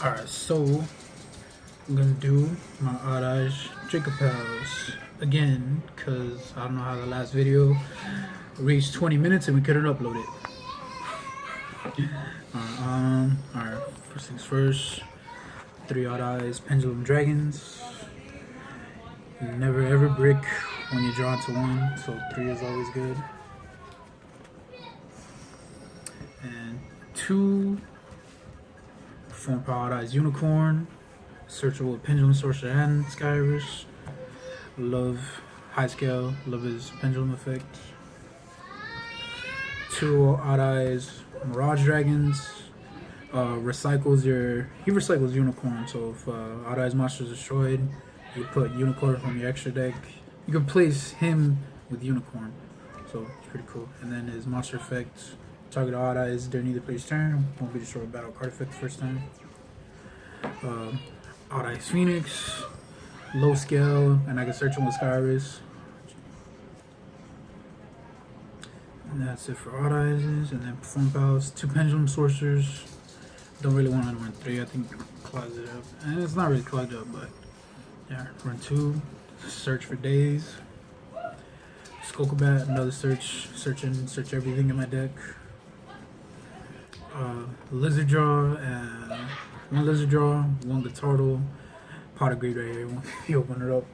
Alright, so I'm gonna do my Adash Dracopals again because I don't know how the last video reached 20 minutes and we couldn't upload it. Alright, first things first. 3 odd eyes pendulum dragons. Never ever brick when you draw into 1, so 3 is always good. And 2 form power odd eyes unicorn. Searchable with pendulum sorcerer and Skyrish. Love high scale, love his pendulum effect. 2 odd eyes mirage dragons. He recycles unicorn, so if odd eyes monster is destroyed, you put unicorn from your extra deck. You can place him with unicorn, so it's pretty cool. And then his monster effect, target odd eyes during either player's turn, won't be destroyed battle card effect the first time. Odd eyes phoenix, low scale, and I can search him with Skyrish. And that's it for odd eyes. And then perform powers, 2 pendulum sorcerers. Don't really want to run 3, I think clogs it up. And it's not really clogged up, but yeah, run 2, search for days. Skokobat, another search everything in my deck. Lizard draw, and 1 lizard draw, 1 the turtle. Pot of greed right here, you open it up.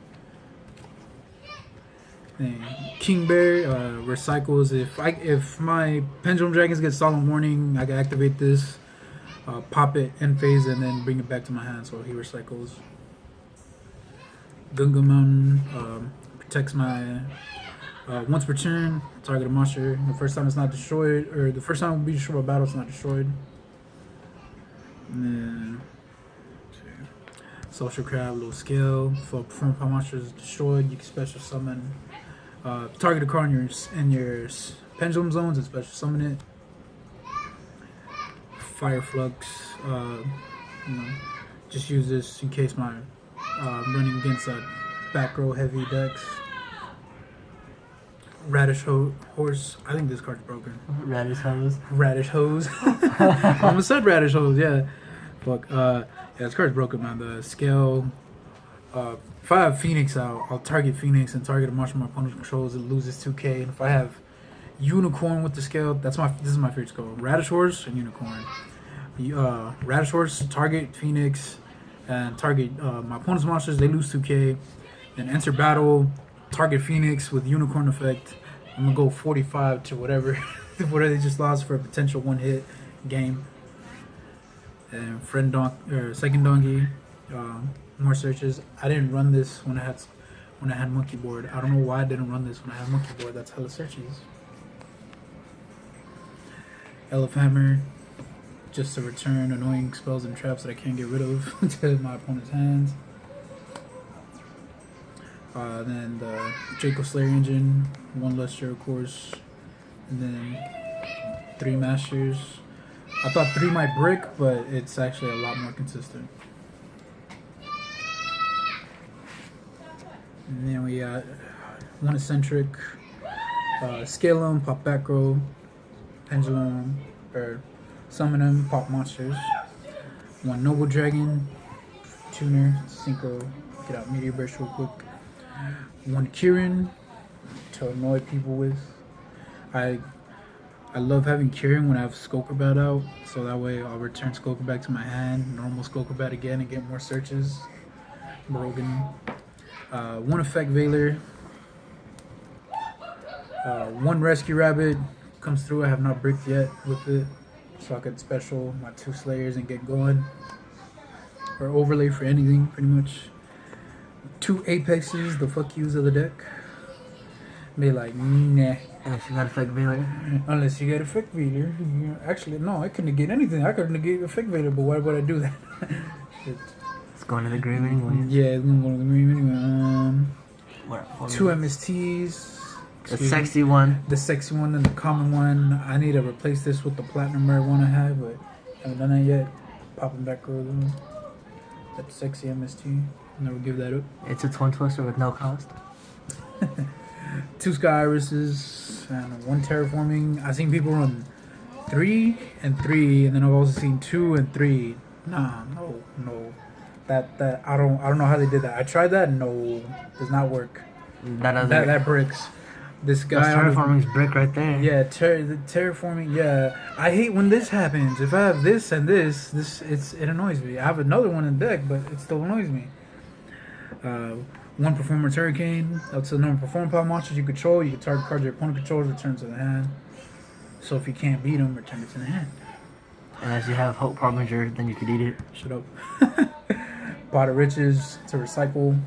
And Kingbear recycles. If my pendulum dragons get solemn warning, I can activate this, pop it in phase, and then bring it back to my hand. So he recycles. Gunga Mountain protects my once per turn. Target a monster. The first time it's not destroyed, or the first time it will be destroyed by battle, it's not destroyed. And then Social Crab, low scale. For perform power monsters is destroyed, you can special summon. Target a card in your pendulum zones and special summon it. Fire Flux. Just use this in case my running against a back row heavy decks. Radish Horse. I think this card's broken. Radish Hose. Radish Hose. I almost said Radish Hose, yeah. Fuck. Yeah, this card's broken, man. The scale. If I have Phoenix out, I'll target Phoenix and target a monster my opponent controls. It loses 2k. And if I have Unicorn with the scale, this is my favorite skill. Radish Horse and Unicorn. Radish Horse, target Phoenix, and target my opponent's monsters. They lose 2k. Then enter battle, target Phoenix with Unicorn effect. I'm gonna go 45 to whatever they just lost for a potential 1-hit game. And second donkey, more searches. I didn't run this when I had monkey board. I don't know why I didn't run this when I had monkey board. That's hella searches. Elephant Hammer, just to return annoying spells and traps that I can't get rid of to my opponent's hands. Then the Draco Slayer engine, 1 Luster, of course, and then 3 Masters. I thought 3 might brick, but it's actually a lot more consistent. And then we got 1 Eccentric, Scale 'em, pop back row, Pendulum, or summon them, pop monsters. 1 Noble Dragon, Tuner, Synchro, get out Meteor Burst real quick. 1 Kieran, to annoy people with. I love having Kieran when I have Skokobat out, so that way I'll return Skokobat to my hand, normal Skokobat again, and get more searches. Brogan. 1 Effect Veiler. 1 Rescue Rabbit comes through. I have not bricked yet with it, so I could special my 2 Slayers and get going. Or overlay for anything, pretty much. 2 Apexes, the fuck yous of the deck. Be like, nah. Unless you got Effect Veiler. Unless you get Effect Veiler. Actually, no, I couldn't negate anything. I couldn't negate Effect Veiler, but why would I do that? It's going to the grave anyway. Yeah, it's going to go to the grave anyway. What, 2 MSTs. The sexy one. The sexy one and the common one. I need to replace this with the platinum rare one I have, but I haven't done that yet. Popping back over that sexy MST. Never give that up. It's a Twin Twister with no cost. 2 Sky Irises and 1 Terraforming. I've seen people run 3 and 3, and then I've also seen 2 and 3. Nah, no. That I don't know how they did that. I tried that. No, does not work. That other. That bricks. This That's guy. terraforming's brick right there. Yeah, the terraforming. Yeah, I hate when this happens. If I have this and this, it annoys me. I have another one in deck, but it still annoys me. One performance hurricane. Up to the number of perform pile monsters you control. You can target cards your opponent controls, return to the hand. So if you can't beat them, return it to the hand. And as you have Hope Harbinger, then you could eat it. Shut up. Pot of riches to recycle.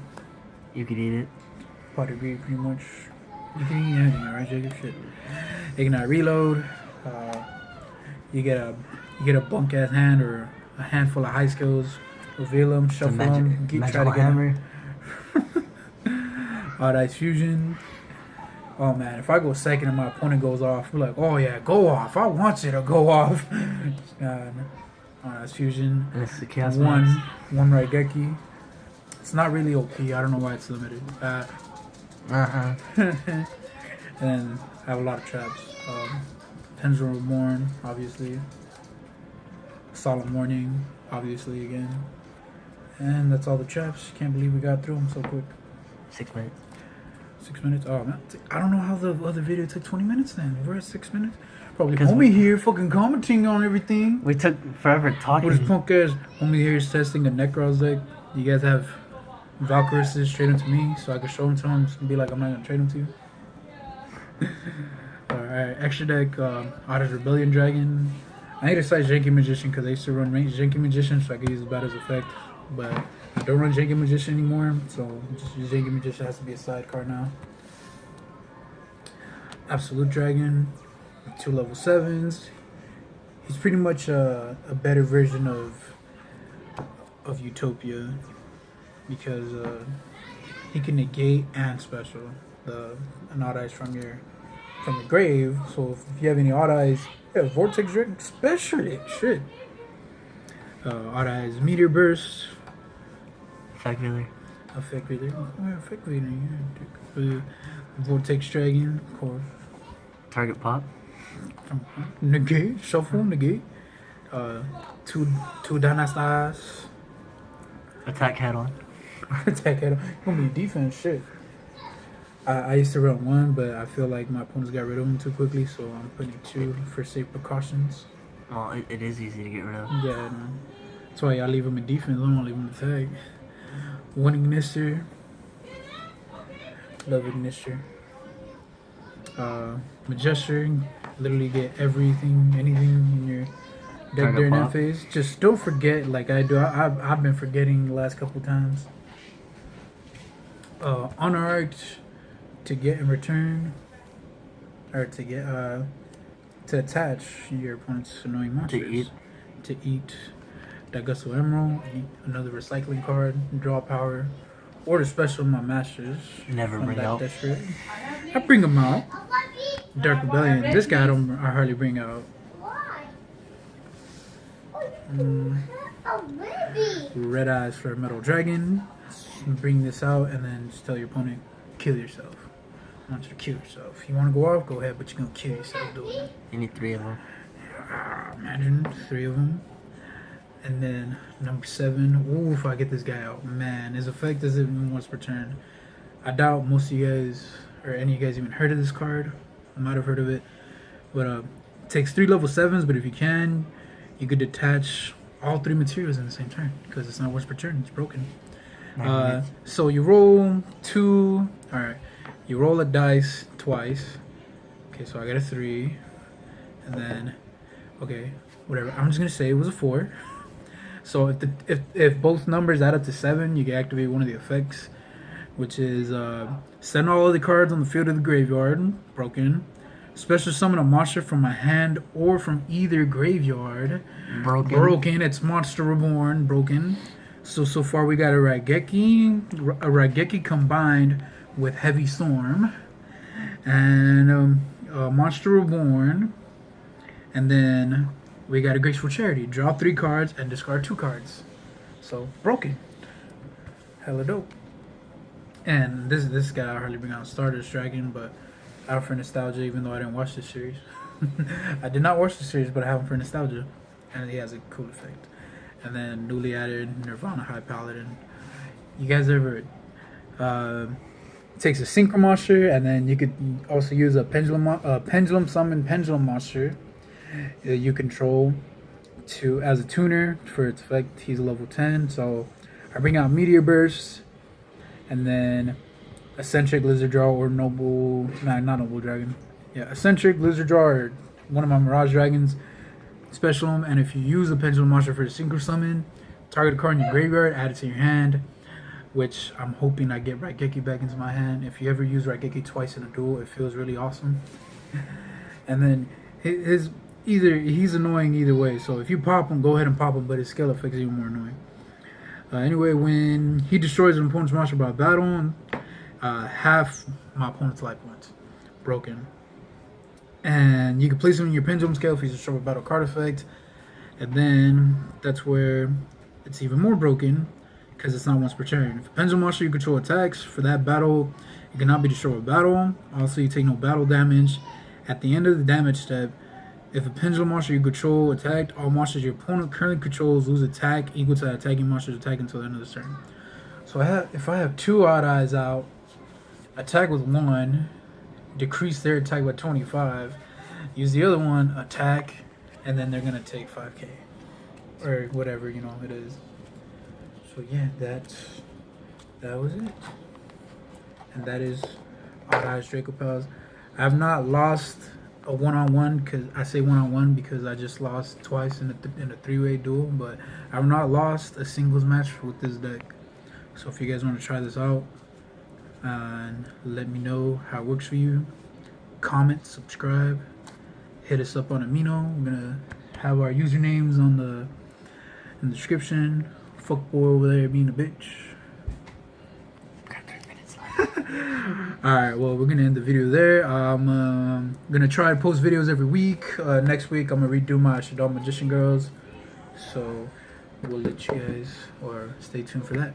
You could eat it. Pot of greed, pretty much. You can eat anything, right, Jacob? Shit. Ignite reload. You get a bunk ass hand or a handful of high skills. Reveal them, shuffle them, try to get hammer. Odd Ice Fusion. Oh man, if I go second and my opponent goes off, we're like, oh yeah, go off. I want you to go off. Odd Ice Fusion. And it's the Chaos One Max. Raigeki. It's not really OP. I don't know why it's limited. And then I have a lot of traps. Pendulum Reborn, obviously. Solemn Warning, obviously, again. And that's all the traps. Can't believe we got through them so quick. 6 minutes. 6 minutes? Oh, man. I don't know how the other video took 20 minutes then. We're at 6 minutes. Probably 'Cause homie here fucking commenting on everything. We took forever talking. What is punk ass? Homie here is testing a Necros deck. You guys have Valkyries trade them to me so I can show them to him and be like, I'm not gonna trade them to you. Alright, extra deck, Otter Rebellion Dragon. I need to cite Janky Magician because I used to run Janky Magician so I could use it about as effect. But I don't run Janky Magician anymore, so just Janky Magician has to be a side card now. Absolute Dragon, 2 level 7s. He's pretty much a better version of Utopia because he can negate and special an Odd Eyes from your grave. So if you have any Odd Eyes, yeah, Vortex Dragon, especially shit. Odd Eyes Meteor Burst. Effect Veiler. Effect Veiler, yeah. Vortex Dragon, of course. Target Pop. Negate, shuffle, negate. Two Dynasties. Attack head on. Attack head on. Gonna be defense, shit. I used to run 1, but I feel like my opponents got rid of them too quickly, so I'm putting 2 for safe precautions. Well, it is easy to get rid of. Yeah, no. That's why I leave them in defense. I don't leave them in attack. 1 Ignister. Love Ignister. Majestic. Literally get everything, anything in your deck during that phase. Just don't forget, like I do. I've been forgetting the last couple times. Unarced to get in return, or to get to attach your opponent's annoying monsters. To eat Dagusto Emerald, another recycling card, draw power, or to special my masters. Never bring out. I bring them out. Dark Rebellion. This guy I hardly bring out. Red Eyes for Metal Dragon. Bring this out and then just tell your opponent, kill yourself. I want you to kill yourself. If you want to go off, go ahead, but you're going to kill yourself doing it. You need 3 of them. Imagine 3 of them. And then number 7. Ooh, if I get this guy out. Man, his effect doesn't even once per turn. I doubt most of you guys, or any of you guys even heard of this card. I might have heard of it. But it takes 3 level 7s, but if you can, you could detach all 3 materials in the same turn. Because it's not once per turn, it's broken. So you roll 2. Alright. You roll a dice twice. Okay, so I got a 3. And then, okay, whatever. I'm just going to say it was a 4. So if both numbers add up to 7, you can activate one of the effects, which is send all of the cards on the field of the graveyard, broken. Special summon a monster from my hand or from either graveyard, broken. It's Monster Reborn, broken. So far we got a Raigeki combined with Heavy Storm, and Monster Reborn, and then we got a Graceful Charity. Draw 3 cards and discard 2 cards. So broken. Hella dope. And this guy I hardly bring out Stardust Dragon, but I have for nostalgia, even though I didn't watch this series. I did not watch the series, but I have him for nostalgia, and he has a cool effect. and then newly added Nirvana High Paladin. You guys ever takes a Synchro monster, and then you could also use a pendulum summon pendulum monster you control to as a tuner for its effect. He's a level 10, so I bring out Meteor Burst, and then Eccentric Lizard Draw or Noble, not Noble Dragon. Yeah, Eccentric Lizard Draw or one of my Mirage Dragons, special them, and if you use a pendulum monster for a Synchro summon, target a card in your graveyard, add it to your hand, which I'm hoping I get Raigeki back into my hand. If you ever use Raigeki twice in a duel, it feels really awesome. And then he's annoying either way, so if you pop him, go ahead and pop him, but his skill effect is even more annoying. Anyway, when he destroys an opponent's monster by battle, half my opponent's life points broken. And you can place him in your pendulum scale if he's destroyed by battle card effect. And then that's where it's even more broken, because it's not once per turn. If a pendulum monster you control attacks for that battle, it cannot be destroyed with battle. Also, you take no battle damage. At the end of the damage step, if a pendulum monster you control attacked, all monsters your opponent currently controls lose attack equal to that attacking monster's attack until the end of the turn. So if I have 2 Odd Eyes out, attack with 1, decrease their attack by 25, use the other one, attack, and then they're gonna take 5k or whatever it is. So yeah, that was it, and that is Odd Eyes Dracopals. I have not lost a one-on-one, because I say one-on-one because I just lost twice in a 3-way duel, but I've not lost a singles match with this deck. So if you guys want to try this out and let me know how it works for you, comment, subscribe, hit us up on Amino. We're gonna have our usernames in the description. Fuckboy over there being a bitch. Got 3 minutes left. Alright, well, we're gonna end the video there. I'm gonna try to post videos every week. Next week I'm gonna redo my Shadow Magician Girls, so we'll let you guys, or stay tuned for that.